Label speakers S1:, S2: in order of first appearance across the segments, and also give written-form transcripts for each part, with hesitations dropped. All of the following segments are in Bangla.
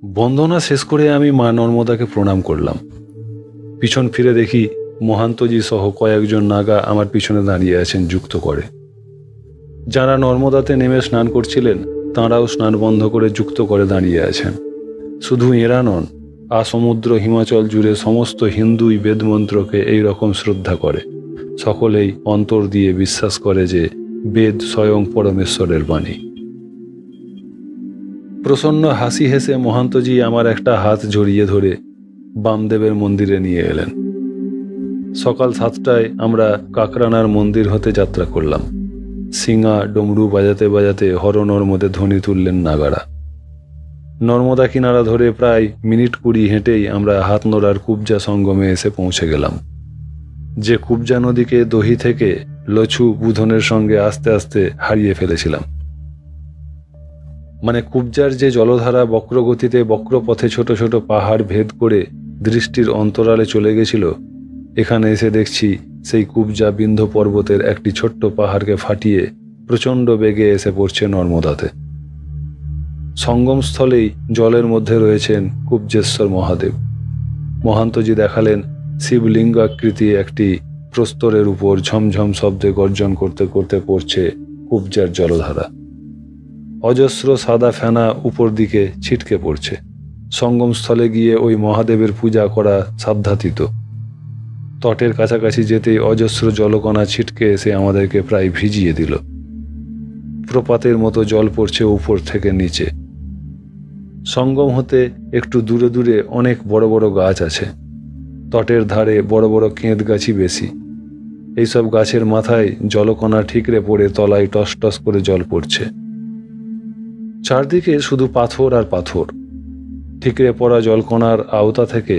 S1: বন্দনা শেষ করে আমি মা নর্মদাকে প্রণাম করলাম। পিছন ফিরে দেখি মহান্তজি সহ কয়েকজন নাগা আমার পিছনে দাঁড়িয়ে আছেন যুক্ত করে। যারা নর্মদাতে নেমে স্নান করছিলেন তাঁরাও স্নান বন্ধ করে যুক্ত করে দাঁড়িয়ে আছেন। শুধু এরা নন, সমুদ্র হিমাচল জুড়ে সমস্ত হিন্দুই বেদমন্ত্রকে এই রকম শ্রদ্ধা করে। সকলেই অন্তর দিয়ে বিশ্বাস করে যে বেদ স্বয়ং পরমেশ্বরের বাণী। প্রসন্ন হাসি হেসে মহান্তজি আমার একটা হাত জড়িয়ে ধরে বামদেবের মন্দিরে নিয়ে এলেন। সকাল 7টায় আমরা কাকরানার মন্দির হতে যাত্রা করলাম। সিঙা ডমরু বাজাতে বাজাতে হরনর মধ্যে ধ্বনি তুললেন নাগারা। নর্মদা কিনারা ধরে প্রায় মিনিট 20 হেঁটেই আমরা হাতনোড়ার কুবজা সঙ্গমে এসে পৌঁছে গেলাম। যে কুবজা নদীকে দহি থেকে লছু বুধনের সঙ্গে আস্তে আস্তে হারিয়ে ফেলেছিলাম। মানে কুবজার যে জলধারা বক্রগতিতে বক্রপথে ছোট ছোট পাহাড় ভেদ করে দৃষ্টির অন্তরালে চলে গেছিল, এখানে এসে দেখছি সেই কুবজা বিন্ধ্য পর্বতের একটি ছোট্ট পাহাড়কে ফাটিয়ে প্রচণ্ড বেগে এসে পড়ছে নর্মদাতে। সঙ্গমস্থলেই জলের মধ্যে রয়েছেন কুবজেশ্বর মহাদেব। মহান্তজি দেখালেন শিবলিঙ্গাকৃতি একটি প্রস্তরের উপর ঝমঝম শব্দে গর্জন করতে করতে পড়ছে কুবজার জলধারা। অজস্র সাদা ফেনা উপর দিকে ছিটকে পড়ছে। সঙ্গমস্থলে গিয়ে ওই মহাদেবের পূজা করা সাধ্যাতীত। তটের কাছাকাছি যেতেই অজস্র জলকণা ছিটকে এসে আমাদেরকে প্রায় ভিজিয়ে দিল। প্রপাতের মতো জল পড়ছে উপর থেকে নিচে। সঙ্গম হতে একটু দূরে দূরে অনেক বড় বড় গাছ আছে। তটের ধারে বড় বড় কেঁদ গাছই বেশি। এইসব গাছের মাথায় জলকণা ঠিকরে পড়ে তলায় টস টস করে জল পড়ছে। চারদিকে শুধু পাথর আর পাথর। ঠিকরে পড়া জলকণার আওতা থেকে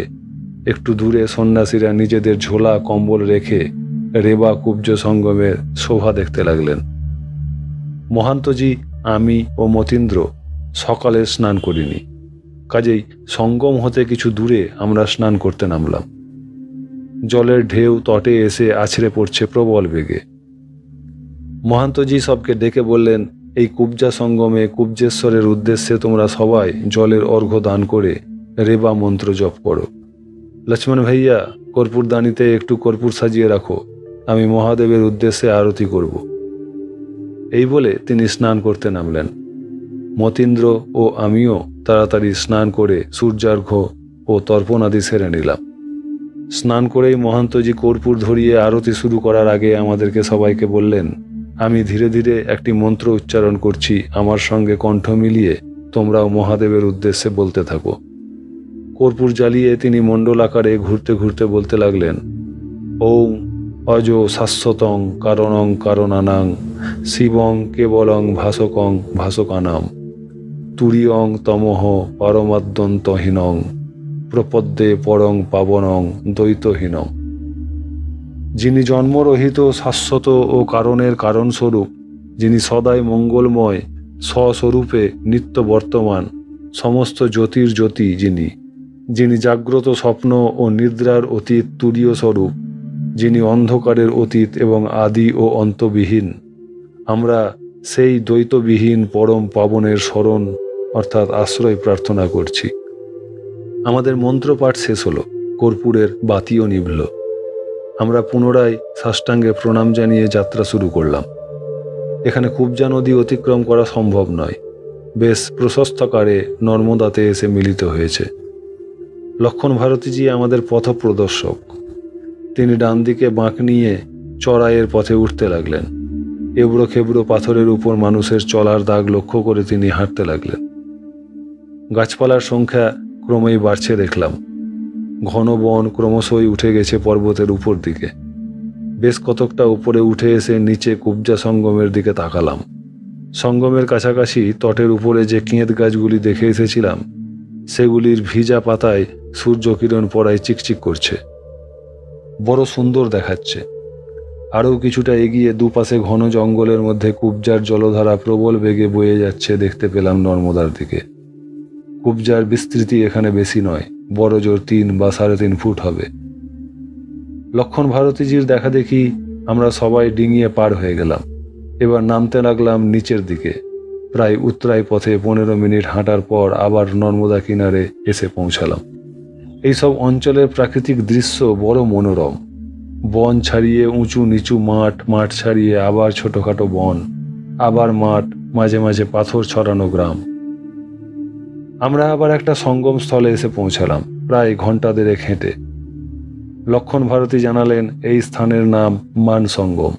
S1: একটু দূরে সন্ন্যাসীরা নিজেদের ঝোলা কম্বল রেখে রেবা কুব্জ সঙ্গমের শোভা দেখতে লাগলেন। মহান্তজি, আমি ও মতীন্দ্র সকালে স্নান করিনি, কাজেই সঙ্গম হতে কিছু দূরে আমরা স্নান করতে নামলাম। জলের ঢেউ তটে এসে আছড়ে পড়ছে প্রবল বেগে। মহান্তজি সবকে ডেকে বললেন, এই কুবজা সঙ্গমে কুবজেশ্বরের উদ্দেশ্যে তোমরা সবাই জলের অর্ঘ্য দান করে রেবা মন্ত্র জপ করো। লক্ষ্মণ ভাইয়া, কর্পূরদানিতে একটু কর্পূর সাজিয়ে রাখো, আমি মহাদেবের উদ্দেশ্যে আরতি করব। এই বলে তিনি স্নান করতে নামলেন। মতীন্দ্র ও আমিও তাড়াতাড়ি স্নান করে সূর্যার্ঘ্য ও তর্পণ আদি সেরে নিলাম। স্নান করেই মহান্তজি কর্পূর ধরিয়ে আরতি শুরু করার আগে আমাদেরকে সবাইকে বললেন, আমি ধীরে ধীরে একটি মন্ত্র উচ্চারণ করছি, আমার সঙ্গে কণ্ঠ মিলিয়ে তোমরাও মহাদেবের উদ্দেশ্যে বলতে থাকো। কর্পূর জ্বালিয়ে তিনি মণ্ডল আকারে ঘুরতে ঘুরতে বলতে লাগলেন, ওং অজ শাশ্বতং কারণং কারণানাং শিবং কেবলং ভাসকং ভাসকানাম তুরিয়ং তমহ পরমাদ্যন্তহীনং প্রপদ্যে পরং পাবনং দ্বৈতহীনং। যিনি জন্মরহিত শাশ্বত ও কারণের কারণস্বরূপ, যিনি সদাই মঙ্গলময় স্বস্বরূপে নিত্য বর্তমান সমস্ত জ্যোতির জ্যোতি, যিনি জাগ্রত স্বপ্ন ও নিদ্রার অতীত তুরীয় স্বরূপ, যিনি অন্ধকারের অতীত এবং আদি ও অন্তবিহীন, আমরা সেই দ্বৈতবিহীন পরম পাবনের শরণ অর্থাৎ আশ্রয় প্রার্থনা করছি। আমাদের মন্ত্রপাঠ শেষ হলো, কর্পূরের বাতিও নিভল। আমরা পুনরায় সাষ্টাঙ্গে প্রণাম জানিয়ে যাত্রা শুরু করলাম। এখানে কুবজা নদী অতিক্রম করা সম্ভব নয়। বেশ প্রশস্তকারে নর্মদাতে এসে মিলিত হয়েছে। লক্ষণ ভারতীজি আমাদের পথ প্রদর্শক। তিনি ডান দিকে বাঁক নিয়ে চড়াইয়ের পথে উঠতে লাগলেন। এবড়ো খেবড়ো পাথরের উপর মানুষের চলার দাগ লক্ষ্য করে তিনি হাঁটতে লাগলেন। গাছপালার সংখ্যা ক্রমেই বাড়ছে দেখলাম। ঘন বন ক্রমশই উঠে গেছে পর্বতের উপর দিকে। বেশ কতকটা উপরে উঠে এসে নিচে কুবজা সঙ্গমের দিকে তাকালাম। সঙ্গমের কাছাকাছি তটের উপরে যে কেঁদ গাছগুলি দেখে এসেছিলাম, সেগুলির ভিজা পাতায় সূর্যকিরণ পড়ায় চিকচিক করছে। বড় সুন্দর দেখাচ্ছে। আরও কিছুটা এগিয়ে দুপাশে ঘন জঙ্গলের মধ্যে কুবজার জলধারা প্রবল বেগে বয়ে যাচ্ছে দেখতে পেলাম নর্মদার দিকে। কুবজার বিস্তৃতি এখানে বেশি নয়, বড় জোর 3 বা 3.5 ফুট হবে। লক্ষণ ভারতীজির দেখা দেখি আমরা সবাই ডিঙিয়ে পার হয়ে গেলাম। এবার নামতে লাগলাম নিচের দিকে। প্রায় উত্তরাই পথে 15 মিনিট হাঁটার পর আবার নর্মদা কিনারে এসে পৌঁছালাম। এইসব অঞ্চলের প্রাকৃতিক দৃশ্য বড় মনোরম। বন ছাড়িয়ে উঁচু নিচু মাঠ, মাঠ ছাড়িয়ে আবার ছোটখাটো বন, আবার মাঠ, মাঝে মাঝে পাথর ছড়ানো গ্রাম। আমরা আবার একটা সঙ্গম স্থলে এসে পৌঁছালাম, প্রায় ঘন্টা দেড়েক হেঁটে। লক্ষণ ভারতী জানালেন এই স্থানের নাম মান সঙ্গম।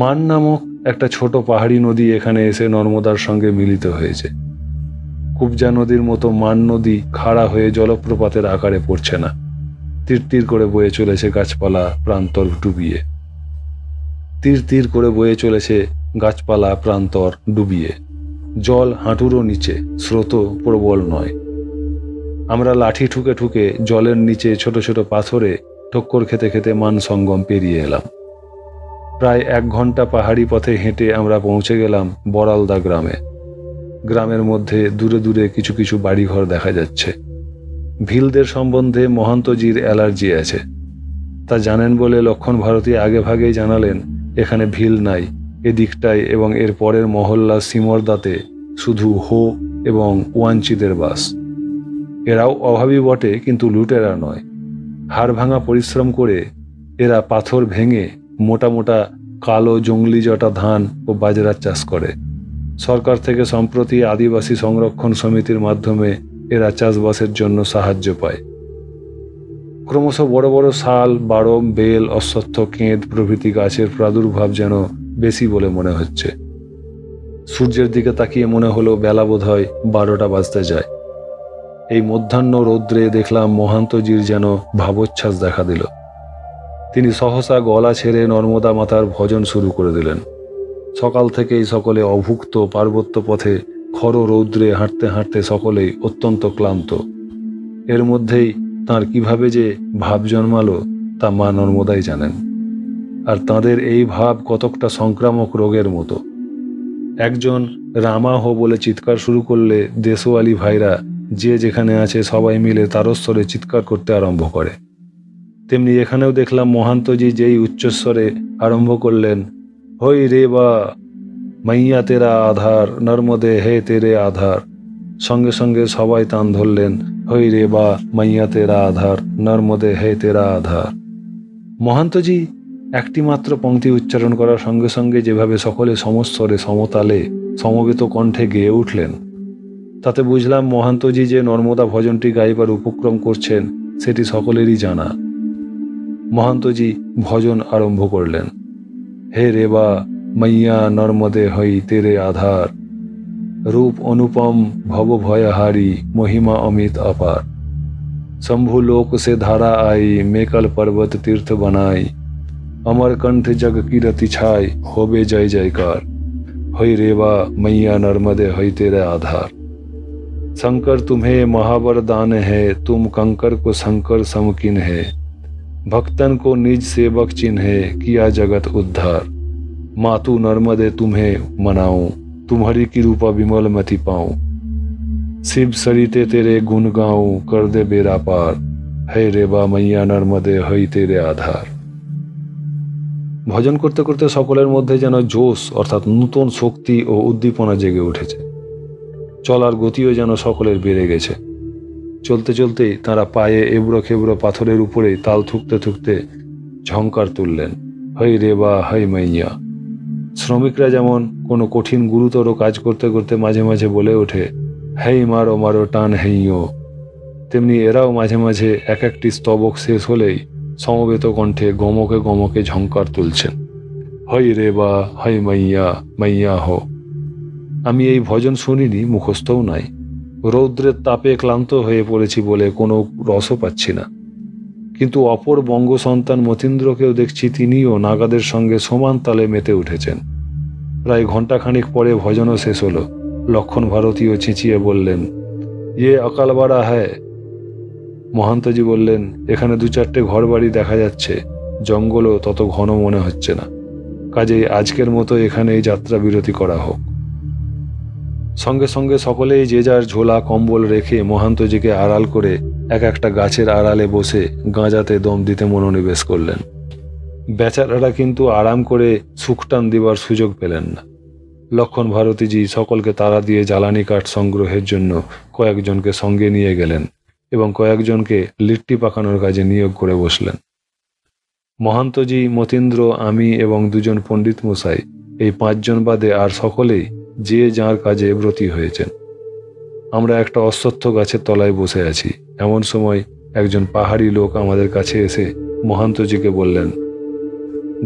S1: মান নামক একটা ছোট পাহাড়ি নদী এখানে এসে নর্মদার সঙ্গে মিলিত হয়েছে। কুবজা নদীর মতো মান নদী খাড়া হয়ে জলপ্রপাতের আকারে পড়ছে না, তীর তীর করে বয়ে চলেছে গাছপালা প্রান্তর ডুবিয়ে। তীর তীর করে বয়ে চলেছে গাছপালা প্রান্তর ডুবিয়ে। জল হাঁটুরও নিচে, স্রোত প্রবল নয়। আমরা লাঠি ঠুকে ঠুকে জলের নিচে ছোট ছোট পাথরে ঠক্কর খেতে খেতে মান সঙ্গম পেরিয়ে এলাম। প্রায় 1 ঘন্টা পাহাড়ি পথে হেঁটে আমরা পৌঁছে গেলাম বড়ালদা গ্রামে। গ্রামের মধ্যে দূরে দূরে কিছু কিছু বাড়িঘর দেখা যাচ্ছে। ভিলদের সম্বন্ধে মহান্তজির অ্যালার্জি আছে, তা জানেন বলে লক্ষণ ভারতী আগে ভাগেই জানালেন এখানে ভিল নাই, এদিকটায় এবং এর পরের মহল্লা সিমরদাতে শুধু হো এবং ওয়াঞ্চিদের বাস। এরাও অভাবী বটে, কিন্তু লুটেরা নয়। হাড় ভাঙা পরিশ্রম করে এরা পাথর ভেঙে মোটা মোটা কালো জংলি জটা ধান ও বাজরার চাষ করে। সরকার থেকে সম্প্রতি আদিবাসী সংরক্ষণ সমিতির মাধ্যমে এরা চাষবাসের জন্য সাহায্য পায়। ক্রমশ বড় বড় শাল, বাড়ম, বেল, অশ্বত্থ, কেঁদ প্রভৃতি গাছের প্রাদুর্ভাব যেন বেশি বলে মনে হচ্ছে। সূর্যের দিকে তাকিয়ে মনে হলো বেলা বোধহয় 12টা বাজতে যায়। এই মধ্যাহ্ন রৌদ্রে দেখলাম মহান্তজির যেন ভাবোচ্ছ্বাস দেখা দিল। তিনি সহসা গলা ছেড়ে নর্মদা মাতার ভজন শুরু করে দিলেন। সকাল থেকেই সকলে অভুক্ত পার্বত্য পথে খর রৌদ্রে হাঁটতে হাঁটতে সকলেই অত্যন্ত ক্লান্ত। এর মধ্যেই তাঁর কিভাবে যে ভাব জন্মালো তা মা নর্মদাই জানেন। আর তাঁদের এই ভাব কতকটা সংক্রামক রোগের মতো। একজন রামা হো বলে চিৎকার শুরু করলে দেশওয়ালি ভাইরা যে যেখানে আছে সবাই মিলে তারস্বরে চিৎকার করতে আরম্ভ করে। তেমনি এখানেও দেখলাম মহান্তজি যেই উচ্চস্বরে আরম্ভ করলেন, হই রে বা মাইয়া তেরা আধার, নর্মদে হে তেরে আধার, সঙ্গে সঙ্গে সবাই তান ধরলেন, হই রে বা মাইয়া তেরা আধার, নর্মদে হে তেরা আধার। মহান্তজি একটি মাত্র পংক্তি উচ্চারণ করার সঙ্গে সঙ্গে যেভাবে সকলে সমস্বরে সমতালে সমবেত কণ্ঠে গেয়ে উঠলেন, তাতে বুঝলাম মহান্তজি যে নর্মদা ভজনটি গাইবার উপক্রম করছেন সেটি সকলেরই জানা। মহান্তজি ভজন আরম্ভ করলেন, হে রেবা মাইয়া নর্মদে হই তেরে আধার, রূপ অনুপম ভব ভয়হারি, মহিমা অমিত अपार, शंभु लोक से धारा आई, मेकल पर्वत तीर्थ बनाई, अमरकंठ जग की रति छाई, होबे जय जयकार, हई रेवा मैया नर्मदे हई तेरे आधार। शंकर तुम्हें महावरदान है, तुम कंकर को शंकर समकिन है, भक्तन को निज सेवक चिन्हे, किया जगत उद्धार, मातु नर्मदे तुम्हें मनाऊं, तुम्हारी की रूपा विमल मति पाऊं, शिव सरिते तेरे गुण गाऊं, कर दे बेरा पार, है रेबा मैया नर्मदे हई तेरे आधार। ভজন করতে করতে সকলের মধ্যে যেন জোশ অর্থাৎ নূতন শক্তি ও উদ্দীপনা জেগে উঠেছে। চলার গতিও যেন সকলের বেড়ে গেছে। চলতে চলতেই তারা পায়ে এবড়ো খেবড়ো পাথরের উপরে তাল থুকতে থুকতে ঝংকার তুললেন, হই রেবা হই মাইয়া। শ্রমিকরা যেমন কোনো কঠিন গুরুতর কাজ করতে করতে মাঝে মাঝে বলে ওঠে, হেই মারো মারো টান হেইও, তেমনি এরাও মাঝে মাঝে এক একটি স্তবক শেষ হলেই সমবেত কণ্ঠে গমকে গমকে ঝংকার তুলছেন, হই রেবা হই মাইয়া মাইয়া হো। আমি এই ভজন শুনিনি, মুখস্থও নাই। রৌদ্রের তাপে ক্লান্ত হয়ে পড়েছি বলে কোনো রসও পাচ্ছি না। কিন্তু অপর বঙ্গ সন্তান মতীন্দ্রকেও দেখছি তিনিও নাগাদের সঙ্গে সমান তালে মেতে উঠেছেন। প্রায় ঘণ্টাখানিক পরে ভজনও শেষ হলো। লক্ষণ ভারতীও চেঁচিয়ে বললেন, ইয়ে অকালবাড়া হ্যায়। মহান্তজি বললেন, এখানে 2-4টে ঘর বাড়ি দেখা যাচ্ছে, জঙ্গলও তত ঘন মনে হচ্ছে না, কাজেই আজকের মতো এখানেই যাত্রা বিরতি করা হোক। সঙ্গে সঙ্গে সকলেই যে যার ঝোলা কম্বল রেখে মহান্তজিকে আড়াল করে এক একটা গাছের আড়ালে বসে গাঁজাতে দম দিতে মনোনিবেশ করলেন। বেচারারা কিন্তু আরাম করে সুখটান দিবার সুযোগ পেলেন না। লক্ষণ ভারতীজি সকলকে তাড়া দিয়ে জ্বালানি কাঠ সংগ্রহের জন্য কয়েকজনকে সঙ্গে নিয়ে গেলেন এবং কয়েকজনকে লিট্টি পাকানোর কাজে নিয়োগ করে বসলেন। মহান্তজি, মতীন্দ্র, আমি এবং দুজন পণ্ডিত মশাই, এই 5 জন বাদে আর সকলেই যে যার কাজে ব্রতী হয়েছেন। আমরা একটা অশ্বত্থ গাছের তলায় বসে আছি। এমন সময় একজন পাহাড়ি লোক আমাদের কাছে এসে মহান্তজিকে বললেন,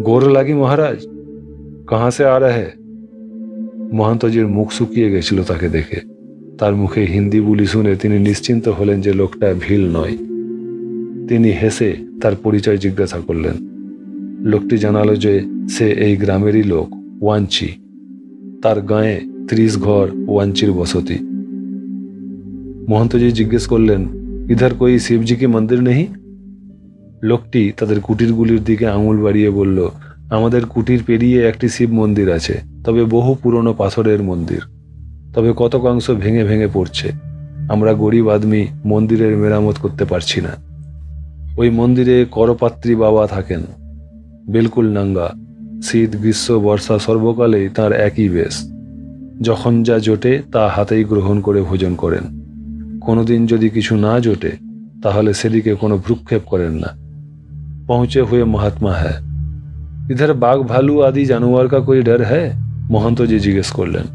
S1: গোর লাগি মহারাজ, কাহা সে আ রহে? মহান্তজির মুখ শুকিয়ে গেছিল তাকে দেখে। তার মুখে হিন্দি বুলি শুনে তিনি নিশ্চিন্ত হলেন যে লোকটা ভিল নয়। তিনি হেসে তার পরিচয় জিজ্ঞাসা করলেন। লোকটি জানালো যে সে এই গ্রামেরই লোক, ওয়াঞ্চি। তার গায়ে 30 ঘর ওয়াঞ্চির বসতি। মহন্তজি জিজ্ঞেস করলেন, ইধার কোই শিবজি কি মন্দির নেই? লোকটি তাদের কুটিরগুলির দিকে আঙুল বাড়িয়ে বলল, আমাদের কুটির পেরিয়ে একটি শিব মন্দির আছে, তবে বহু পুরনো পাথরের মন্দির। তবে কতকাংশ ভেঙে ভেঙে পড়ছে। আমরা গরিব আদমি মন্দিরের মেরামত করতে পারছি না। ওই মন্দিরে করপাত্রী বাবা থাকেন, বিলকুল নাঙ্গা। শীত, গ্রীষ্ম, বর্ষা সর্বকালেই তার একই বেশ। যখন যা জোটে তা হাতেই গ্রহণ করে ভোজন করেন। কোনোদিন যদি কিছু না জোটে তাহলে সেদিকে কোনো ভ্রুক্ষেপ করেন না। পৌঁছে হুয়ে মহাত্মা হ্যায়। ইধার বাঘ ভালু আদি জানোয়ার কা কোই ডর হ্যায়? মহন্তজি জিজ্ঞেস করলেন।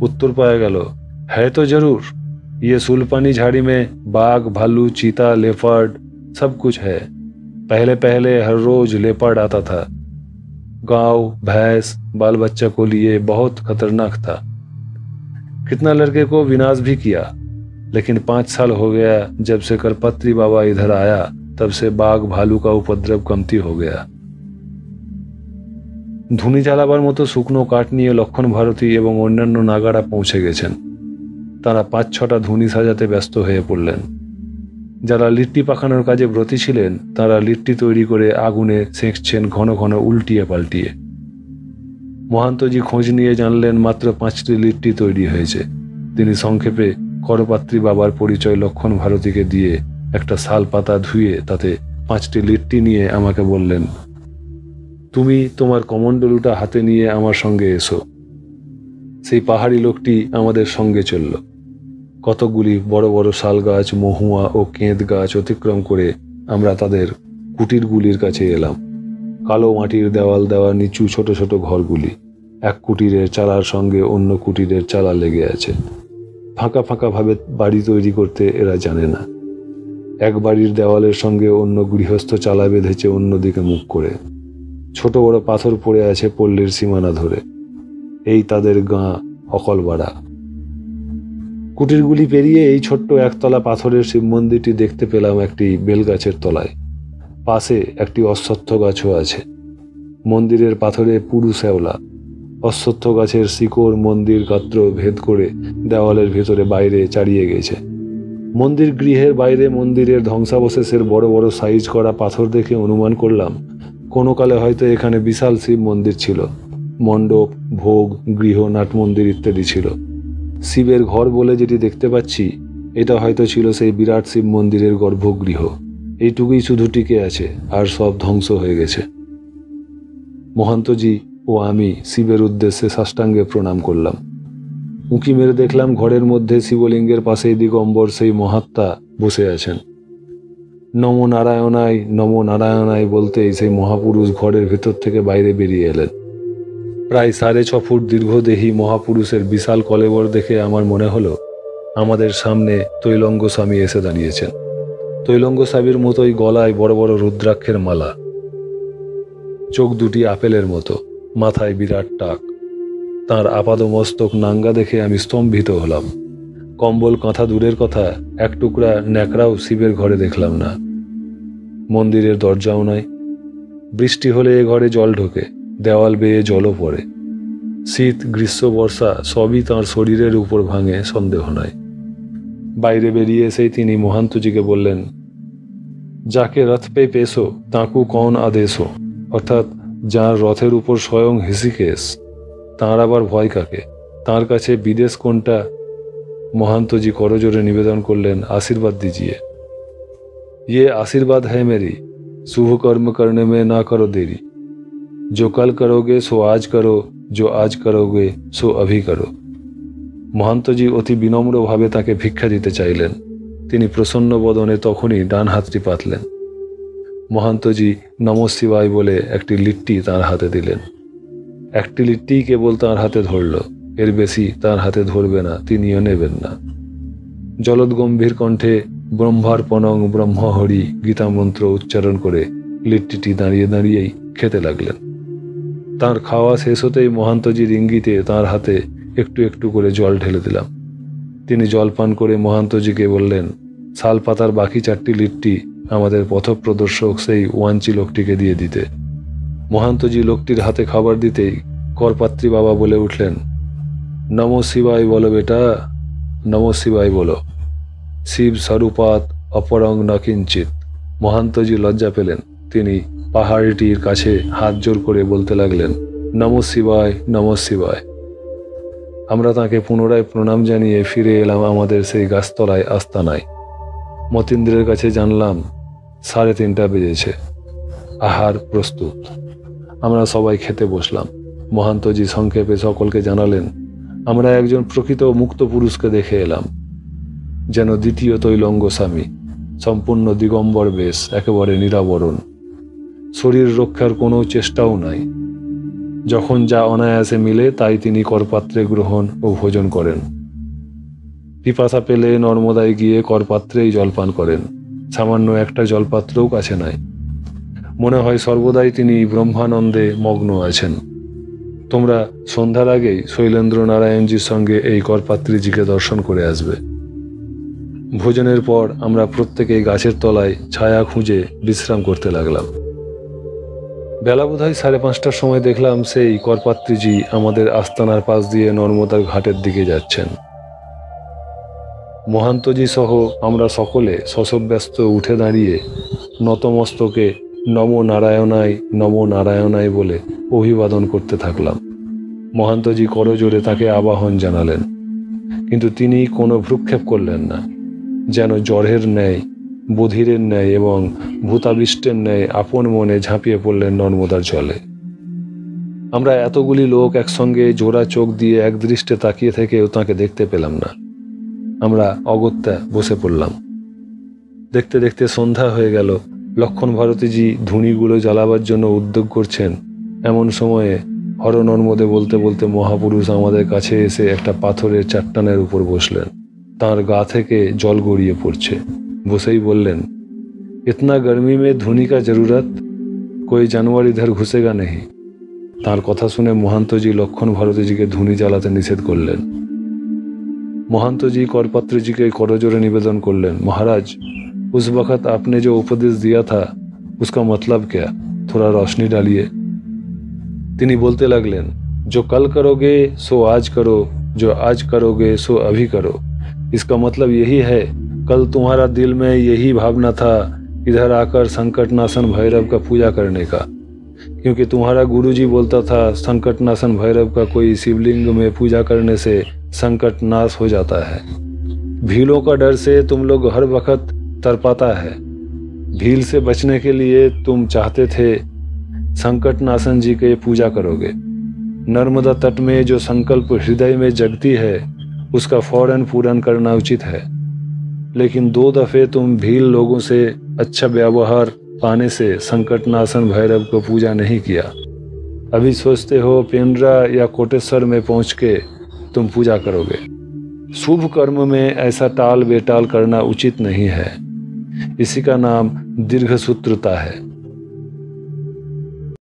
S1: उत्तर पाया गया, है तो जरूर। ये सुलपानी झाड़ी में बाघ, भालू, चीता, लेपर्ड सब कुछ है। पहले पहले हर रोज लेपर्ड आता था। गांव, भैंस, बाल बच्चा को लिए बहुत खतरनाक था। कितना लड़के को विनाश भी किया। लेकिन 5 साल हो गया जब से करपत्री बाबा इधर आया, तब से बाघ भालू का उपद्रव कमती हो गया। ধুনি জ্বালাবার মতো শুকনো কাঠ নিয়ে লক্ষণ ভারতী এবং অন্যান্য নাগারা পৌঁছে গেছেন। তারা 5-6টা ধুনি সাজাতে ব্যস্ত হয়ে পড়লেন। যারা লিট্টি পাখানোর কাজে ব্রতী ছিলেন তারা লিট্টি তৈরি করে আগুনে সেঁকছেন ঘন ঘন উল্টিয়ে পাল্টিয়ে। মহান্তজি খোঁজ নিয়ে জানলেন মাত্র 5টি লিট্টি তৈরি হয়েছে। তিনি সংক্ষেপে করপাত্রী বাবার পরিচয় লক্ষণ ভারতীকে দিয়ে একটা শাল পাতা ধুয়ে তাতে 5টি লিট্টি নিয়ে আমাকে বললেন, তুমি তোমার কমণ্ডলুটা হাতে নিয়ে আমার সঙ্গে এসো। সেই পাহাড়ি লোকটি আমাদের সঙ্গে চলল। কতকগুলি বড় বড় শাল গাছ, মহুয়া ও কেঁদ গাছ অতিক্রম করে আমরা তাদের কুটিরগুলির কাছে এলাম। কালো মাটির দেওয়াল দেওয়া নিচু ছোট ছোট ঘরগুলি। এক কুটিরের চালার সঙ্গে অন্য কুটিরের চালা লেগে আছে। ফাঁকা ফাঁকা ভাবে বাড়ি তৈরি করতে এরা জানে না। এক বাড়ির দেওয়ালের সঙ্গে অন্য গৃহস্থ চালা বেঁধেছে অন্যদিকে মুখ করে। ছোট বড় পাথর পড়ে আছে পল্লীর সীমানা ধরে। এই তাদের গাঁ অকলবাড়া। কুটিরগুলি পেরিয়ে এই ছোট্ট একতলা পাথরের শিব মন্দিরটি দেখতে পেলাম একটি বেলগাছের তলায়। পাশে একটি অশ্বত্থ গাছও আছে। মন্দিরের পাথরে পুরু শ্যাওলা। অশ্বত্থ গাছের শিকড় মন্দির গাত্র ভেদ করে দেওয়ালের ভেতরে বাইরে চাড়িয়ে গেছে। মন্দির গৃহের বাইরে মন্দিরের ধ্বংসাবশেষের বড় বড় সাইজ করা পাথর দেখে অনুমান করলাম কোনো কালে হয়তো এখানে বিশাল শিব মন্দির ছিল। মণ্ডপ, ভোগ, গৃহ, নাট মন্দির ইত্যাদি ছিল। শিবের ঘর বলে যেটি দেখতে পাচ্ছি এটা হয়তো ছিল সেই বিরাট শিব মন্দিরের গর্ভগৃহ। এইটুকুই শুধু টিকে আছে, আর সব ধ্বংস হয়ে গেছে। মহান্তজি ও আমি শিবের উদ্দেশ্যে সাষ্টাঙ্গে প্রণাম করলাম। উঁকি মেরে দেখলাম ঘরের মধ্যে শিবলিঙ্গের পাশেই দিগম্বর সেই মহাত্মা বসে আছেন। নমো নারায়ণায়, নমো নারায়ণায় বলতেই সেই মহাপুরুষ ঘরের ভেতর থেকে বাইরে বেরিয়ে এলেন। প্রায় 6.5 ফুট দীর্ঘদেহী মহাপুরুষের বিশাল কলেবর দেখে আমার মনে হলো আমাদের সামনে তৈলঙ্গ স্বামী এসে দাঁড়িয়েছেন। তৈলঙ্গ স্বামীর মতোই গলায় বড় বড় রুদ্রাক্ষের মালা, চোখ দুটি আপেলের মতো, মাথায় বিরাট টাক। তাঁর আপাদমস্তক নাঙ্গা দেখে আমি স্তম্ভিত হলাম। কম্বল কাঁথা দূরের কথা, এক টুকরা ন্যাকড়াও শিবের ঘরে দেখলাম না। মন্দিরের দরজাও নাই। বৃষ্টি হলে এ ঘরে জল ঢোকে, দেওয়াল বেয়ে জলও পড়ে। শীত, গ্রীষ্ম, বর্ষা সবই তাঁর শরীরের উপর ভাঙে, সন্দেহ নাই। বাইরে বেরিয়ে এসেই তিনি মহান্তজিকে বললেন, যাকে রথ পে পেশো তাঁকু কন আদেশো, অর্থাৎ যার রথের উপর স্বয়ং হৃষিকেশ তাঁর আবার ভয় কাকে, তাঁর কাছে বিদেশ কোনটা? মহান্তজি করজোরে নিবেদন করলেন, आशीर्वाद दीजिए। ये आशीर्वाद है मेरी, शुभ कर्म करने में ना करो देरी। जो कल करोगे सो आज करो, जो आज करोगे सो अभी करो। মহান্তজি অতি বিনম্রভাবে তাকে ভিক্ষা দিতে চাইলেন। তিনি প্রসন্ন বদনে তখনই ডান হাতটি পাতলেন। মহান্তজি নমঃ শিবায় বলে একটি লিট্টি তাঁর হাতে দিলেন। একটি লিট্টি কেবল তাঁর হাতে ধরল, এর বেশি তাঁর হাতে ধরবে না, তিনিও নেবেন না। জলদগম্ভীর কণ্ঠে ব্রহ্মার্পণং ব্রহ্মহরি গীতা মন্ত্র উচ্চারণ করে লিট্টিটি দাঁড়িয়ে দাঁড়িয়েই খেতে লাগলেন। তাঁর খাওয়া শেষ হতেই মহান্তজির ইঙ্গিতে তাঁর হাতে একটু একটু করে জল ঢেলে দিলাম। তিনি জল পান করে মহান্তজিকে বললেন, শাল পাতার বাকি 4টি লিট্টি আমাদের পথপ্রদর্শক সেই ওয়াঞ্চি লোকটিকে দিয়ে দিতে। মহান্তজি লোকটির হাতে খাবার দিতেই করপাত্রী বাবা বলে উঠলেন, নমঃ শিবায় বলো বেটা, নমঃ শিবায় বলো। শিব স্বরূপাত অপরং ন কিঞ্চিত। মহান্তজি লজ্জা পেলেন। তিনি পাহাড়টির কাছে হাত জোর করে বলতে লাগলেন, নমঃ শিবায়, নমঃ শিবায়। আমরা তাকে পুনরায় প্রণাম জানিয়ে ফিরে এলাম আমাদের সেই গাছতলায় আস্তানায়। মতীন্দ্রের কাছে জানলাম 3:30 বেজেছে, আহার প্রস্তুত। আমরা সবাই খেতে বসলাম। মহান্তজি সংক্ষেপে সকলকে জানালেন, আমরা একজন প্রকৃত মুক্ত পুরুষকে দেখে এলাম, যেন দ্বিতীয় তৈলঙ্গ স্বামী, সম্পূর্ণ দিগম্বর বেশ, একেবারে নিরাবরণ। শরীর রক্ষার কোনো চেষ্টাও নাই। যখন যা অনায়াসে মিলে তাই তিনি করপাত্রে গ্রহণ ও ভোজন করেন। পিপাসা পেলে নর্মদায় গিয়ে করপাত্রেই জলপান করেন। সামান্য একটা জলপাত্রও কাছে নাই। মনে হয় সর্বদাই তিনি ব্রহ্মানন্দে মগ্ন আছেন। তোমরা সন্ধ্যার আগেই শৈলেন্দ্র নারায়ণজির সঙ্গে এই করপাত্রীজিকে দর্শন করে আসবে। ভোজনের পর আমরা প্রত্যেকেই গাছের তলায় ছায়া খুঁজে বিশ্রাম করতে লাগলাম। বেলা বোধহয় 5:30টার সময় দেখলাম সেই করপাত্রীজি আমাদের আস্তানার পাশ দিয়ে নর্মদার ঘাটের দিকে যাচ্ছেন। মহান্তজি সহ আমরা সকলে শশব্যস্ত উঠে দাঁড়িয়ে নতমস্তকে নমো নারায়ণায়, নমো নারায়ণায় বলে অভিবাদন করতে থাকলাম। মহান্তজি করজোরে তাকে আবাহন জানালেন, কিন্তু তিনি কোনো ভ্রুক্ষেপ করলেন না। যেন জ্বরের ন্যায়, বধিরের ন্যায় এবং ভূতাবিষ্টের ন্যায় আপন মনে ঝাঁপিয়ে পড়লেন নর্মদার জলে। আমরা এতগুলি লোক একসঙ্গে জোড়া চোখ দিয়ে একদৃষ্টে তাকিয়ে থেকেও তাঁকে দেখতে পেলাম না। আমরা অগত্যা বসে পড়লাম। দেখতে দেখতে সন্ধ্যা হয়ে গেল। লক্ষণ ভারতীজি ধুনিগুলো জ্বালাবার জন্য উদ্যোগ করছেন। এমন সময়ে হর নর্মদে বলতে বলতে মহাপুরুষ আমাদের কাছে এসে একটা পাথরের চাট্টানের উপর বসলেন। তাঁর গা থেকে জল গড়িয়ে পড়ছে। বসেই বললেন, ইতনা গরমি মে ধুনি কা জরুরত, কোই জানোয়ার ইধর ঘুসেগা নেই। তাঁর কথা শুনে মহান্তজি লক্ষণ ভারতীজিকে ধুনি জ্বালাতে নিষেধ করলেন। মহান্তজি করপাত্রীজিকে করজোরে निवेदन করলেন, महाराज उस वक्त आपने जो उपदेश दिया था उसका मतलब क्या, थोड़ा रोशनी डालिए। তিনি বলতে লাগলেন, जो कल करोगे सो आज करो, जो आज करोगे सो अभी करो। इसका मतलब यही है, कल तुम्हारा दिल में यही भावना था इधर आकर संकटनाशन भैरव का पूजा करने का, क्योंकि तुम्हारा गुरुजी बोलता था संकटनाशन भैरव का कोई शिवलिंग में पूजा करने से संकट नाश हो जाता है। भीलों का डर से तुम लोग हर वक्त तड़पाता है। भील से बचने के लिए तुम चाहते थे संकटनाशन जी के पूजा करोगे। नर्मदा तट में जो संकल्प हृदय में जगती है उसका फौरन पूरन करना उचित है, लेकिन 2 दफे तुम भील लोगों से अच्छा व्यवहार पाने से संकटनाशन भैरव को पूजा नहीं किया। अभी सोचते हो पेंड्रा या कोटेश्वर में पहुंच के तुम पूजा करोगे। शुभ कर्म में ऐसा टाल बेटाल करना उचित नहीं है। इसी का नाम दीर्घसूत्रता है।